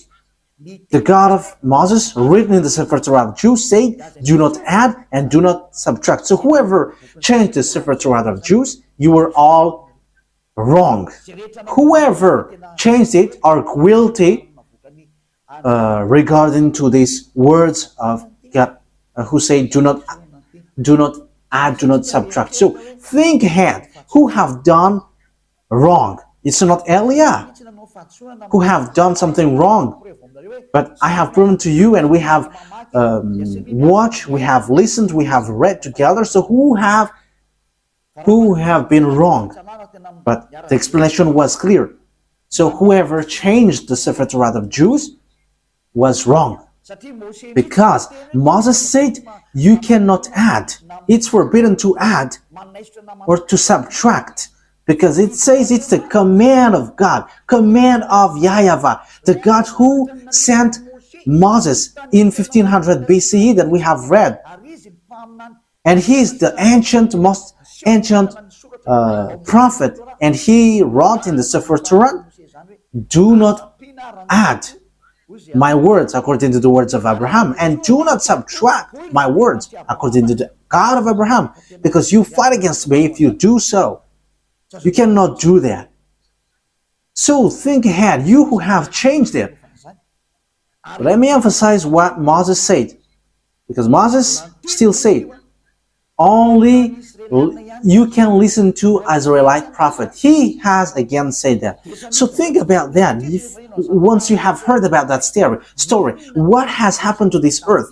The God of Moses, written in the Sefer Torah of Jews, said, do not add and do not subtract. So whoever changed the Sefer Torah of Jews, you were all wrong. Whoever changed it are guilty regarding to these words of God, who say, do not add, do not subtract. So think ahead. Who have done wrong? It's not Eliah who have done something wrong. But I have proven to you, and we have watched, we have listened, we have read together. So who have been wrong? But the explanation was clear. So whoever changed the Sefer Torah of Jews was wrong. Because Moses said you cannot add. It's forbidden to add or to subtract. Because it says it's the command of God, command of YAHVAH, the God who sent Moses in 1500 BCE that we have read. And he is the most ancient prophet. And he wrote in the Sefer Torah, do not add my words according to the words of Abraham, and do not subtract my words according to the God of Abraham, because you fight against me if you do so. You cannot do that. So think ahead, you who have changed it. But let me emphasize what Moses said, because Moses still said, only you can listen to Israelite prophet. He has again said that. So think about that. Once you have heard about that story, what has happened to this earth?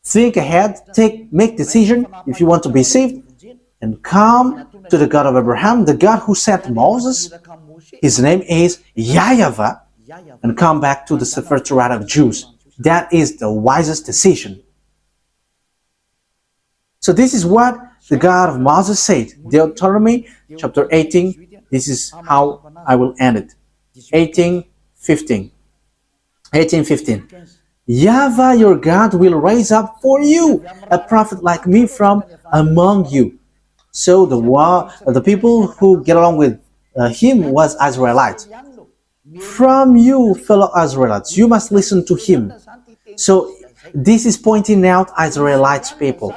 Think ahead, make decision if you want to be saved, and come to the God of Abraham, the God who sent Moses. His name is YAHVAH, and come back to the Sefer Torah of Jews. That is the wisest decision. So this is what the God of Moses said. Deuteronomy chapter 18. This is how I will end it. 18:15. YAHVAH your God will raise up for you a prophet like me from among you. So the people who get along with him was Israelites. From you, fellow Israelites, you must listen to him. So this is pointing out Israelites people.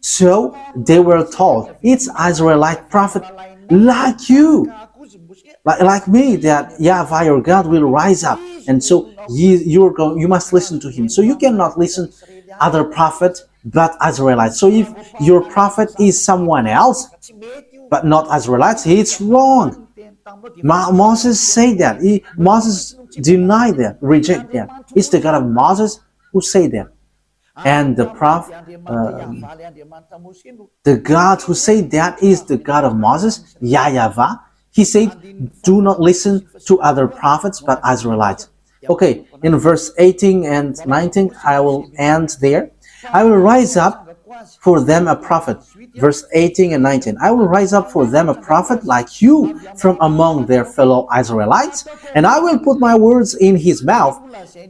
So they were told, it's Israelite prophet like you, like me, that YAHVAH your God will rise up. And so you must listen to him. So you cannot listen other prophet but Israelites. So if your prophet is someone else but not Israelites, it's wrong. Moses said that. Moses denied that, reject that. It's the God of Moses who said that. And the prophet, the God who said that is the God of Moses, YAHVAH. He said, do not listen to other prophets but Israelites. Okay, in verse 18 and 19, I will end there. I will rise up for them a prophet. Verse 18 and 19. I will raise up for them a prophet like you from among their fellow Israelites, and I will put my words in his mouth.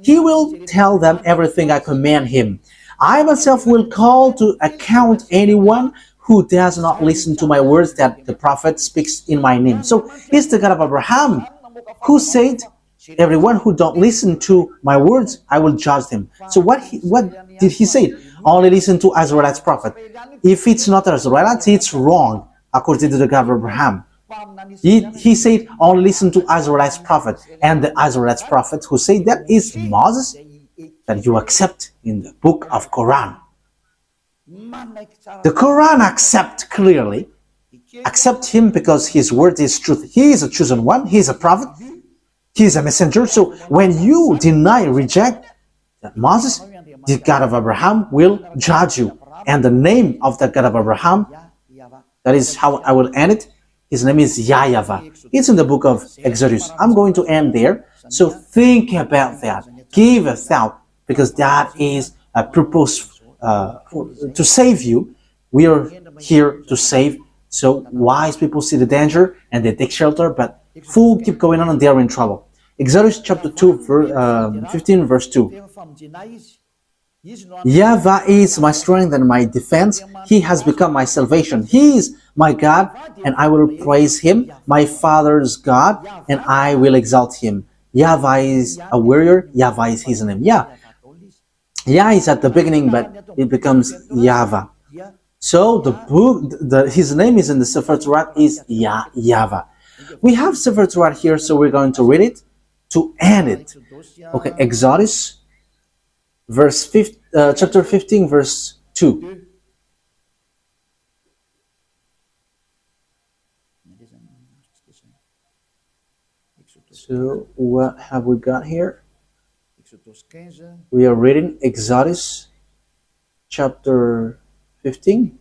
He will tell them everything I command him. I myself will call to account anyone who does not listen to my words that the prophet speaks in my name. So he's the God of Abraham who said, everyone who don't listen to my words, I will judge them. So what did he say? Only listen to Israelite's prophet. If it's not Israelite, it's wrong, according to the God of Abraham. He said, only listen to Israelite's prophet. And the Israelite's prophet who said that is Moses, that you accept in the book of Quran. The Quran accept him because his word is truth. He is a chosen one. He is a prophet. He is a messenger. So when you deny, reject that Moses, the God of Abraham will judge you. And the name of the God of Abraham, that is how I will end it. His name is YAHVAH. It's in the book of Exodus. I'm going to end there. So think about that. Give a thought, because that is a purpose to save you. We are here to save. So wise people see the danger and they take shelter, but fools keep going on and they are in trouble. Exodus chapter 2, 15 verse 2. YAHVAH is my strength and my defense. He has become my salvation. He is my God, and I will praise him, my father's God, and I will exalt him. YAHVAH is a warrior. YAHVAH is his name. Yah is at the beginning, but it becomes YAHVAH. So the book, his name is in the Sefer Torat is YAHVAH. We have Sefer Torat here, so we're going to read it to end it. Okay, Exodus, chapter 15, verse 2. So what have we got here? We are reading Exodus chapter 15.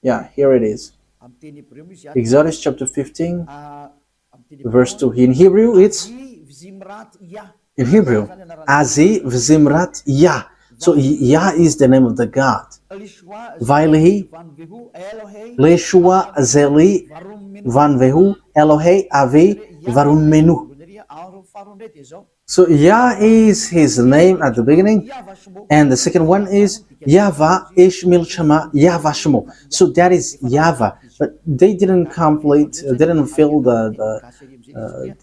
Yeah, here it is. Exodus chapter 15, verse 2. In Hebrew, it's Azi Vzimrat Yah. So Yah is the name of the God. Vailehi, Leshua Zeli, Vanvehu, Elohe, Avi, Varumenu. So Yah is his name at the beginning, and the second one is YAHVAH Ishmil Shema YAHVAH Shemo. So that is YAHVAH, but they didn't fill the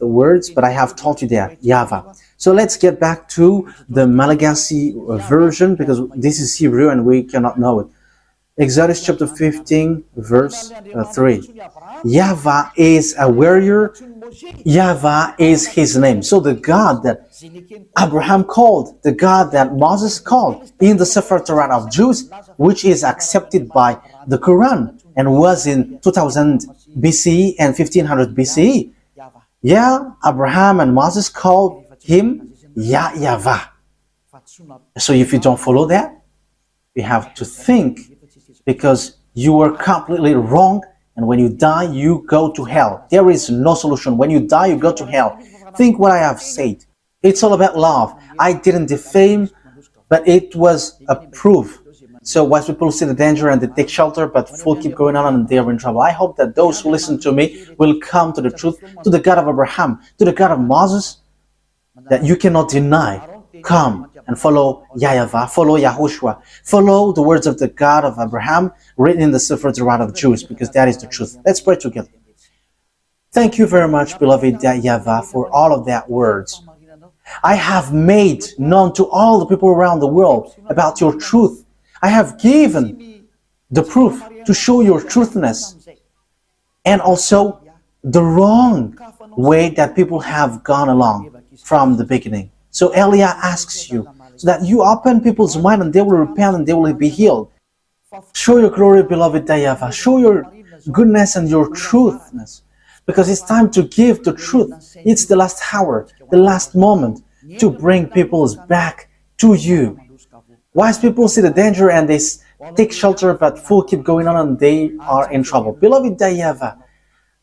words, but I have taught you that YAHVAH. So let's get back to the Malagasy version, because this is Hebrew and we cannot know it. Exodus chapter 15, verse 3. YAHVAH is a warrior. YAHVAH is his name. So the God that Abraham called, the God that Moses called in the Sefer Torah of Jews, which is accepted by the Quran and was in 2000 BCE and 1500 BCE. Yeah, Abraham and Moses called him YAHVAH. So if you don't follow that, you have to think, because you were completely wrong, and when you die, you go to hell. There is no solution. When you die, you go to hell. Think what I have said. It's all about love. I didn't defame, but it was a proof. So wise people see the danger and they take shelter, but fools keep going on and they are in trouble. I hope that those who listen to me will come to the truth, to the God of Abraham, to the God of Moses, that you cannot deny. Come and follow YAHVAH, follow YAHOSHUAH, follow the words of the God of Abraham written in the Sefer Torah of Jews, because that is the truth. Let's pray together. Thank you very much, beloved YAHVAH, for all of that words. I have made known to all the people around the world about your truth. I have given the proof to show your truthness, and also the wrong way that people have gone along from the beginning. So Elia asks you, so that you open people's mind and they will repent and they will be healed. Show your glory, beloved YAHVAH. Show your goodness and your truthness, because it's time to give the truth. It's the last hour, the last moment to bring peoples back to you. Wise people see the danger and they take shelter, but fools keep going on and they are in trouble. Beloved YAHVAH,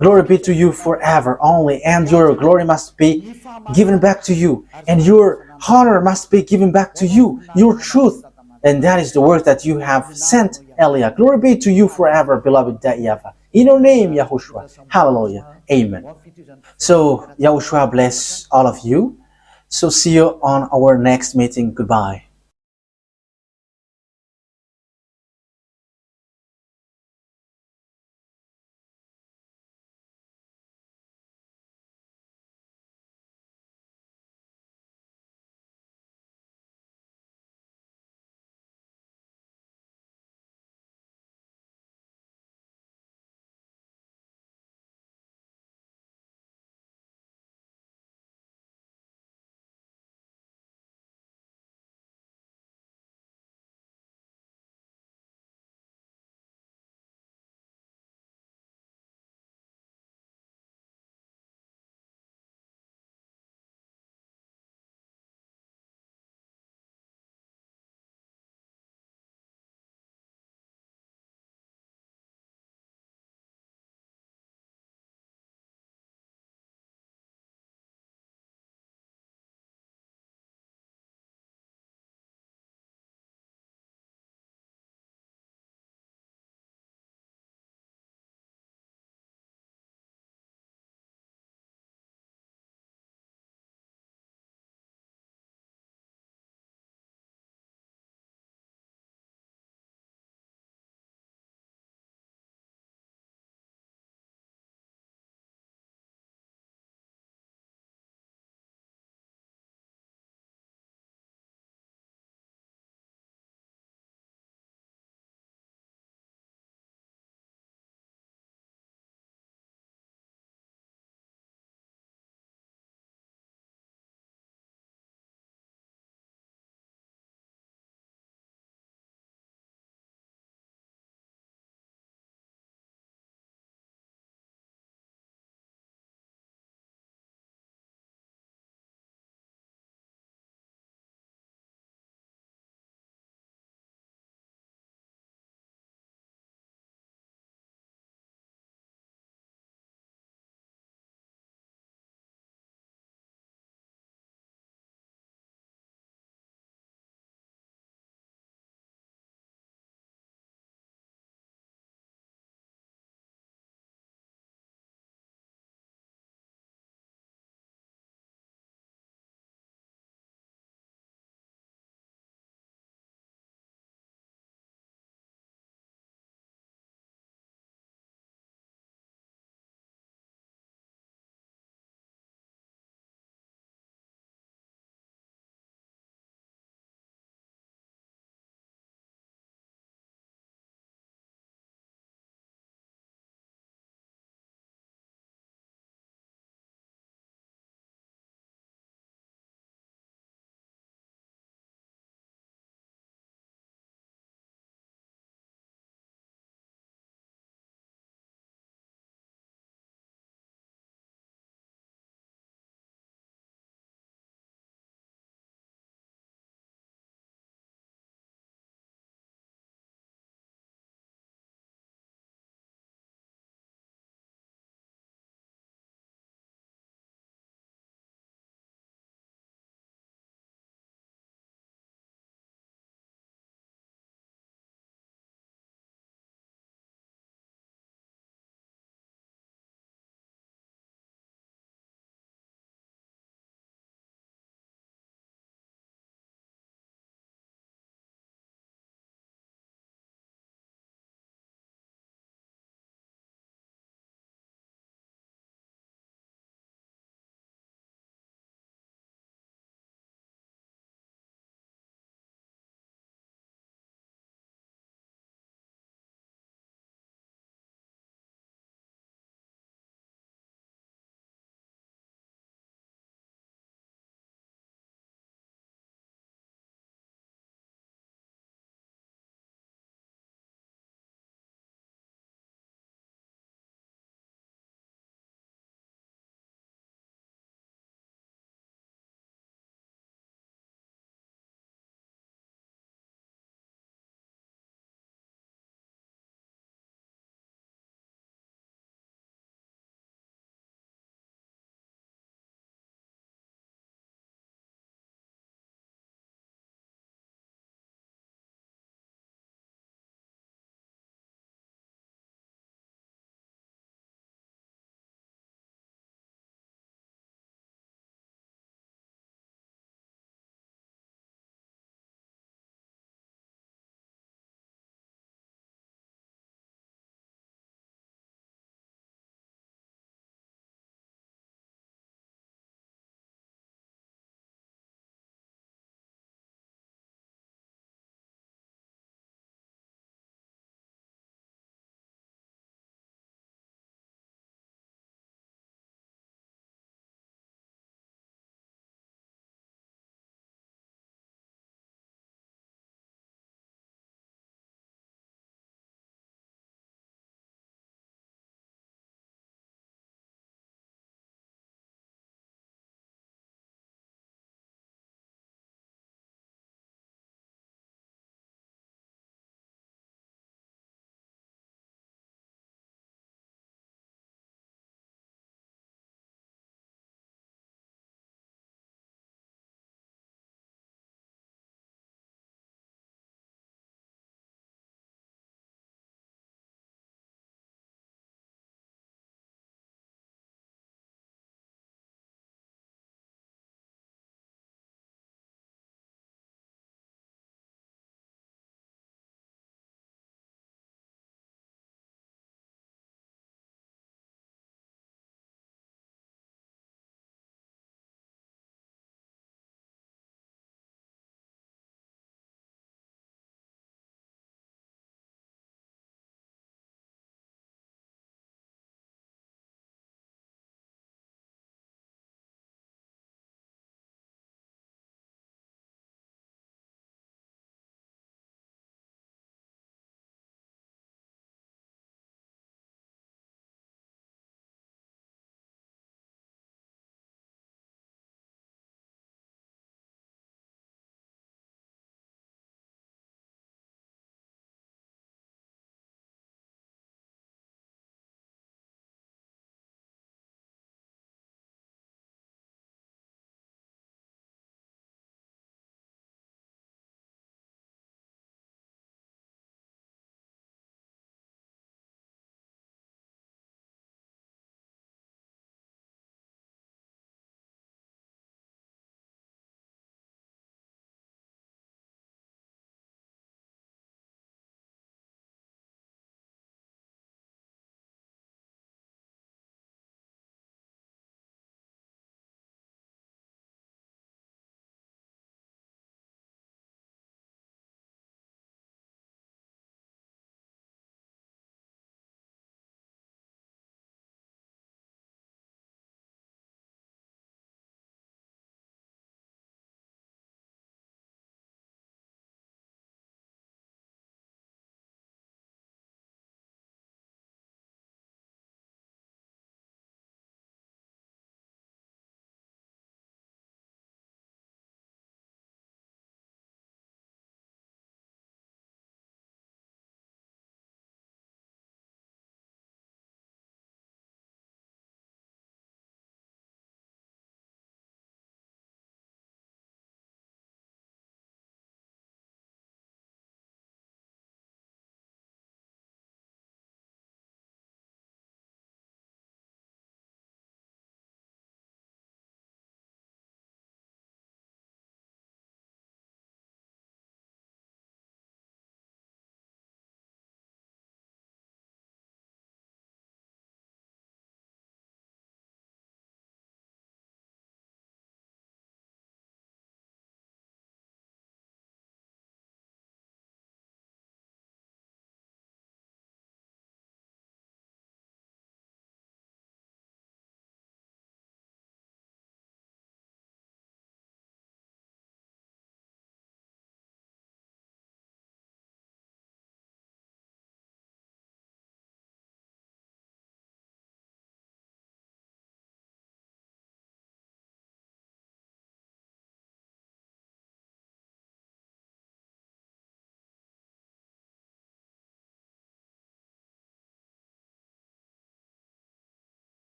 glory be to you forever only, and your glory must be given back to you, and your honor must be given back to you. Your truth And that is the word that you have sent, Elia. Glory be to you forever, beloved YAHVAH. In your name, YAHOSHUAH. Hallelujah. Amen. So, YAHOSHUAH bless all of you. So, see you on our next meeting. Goodbye.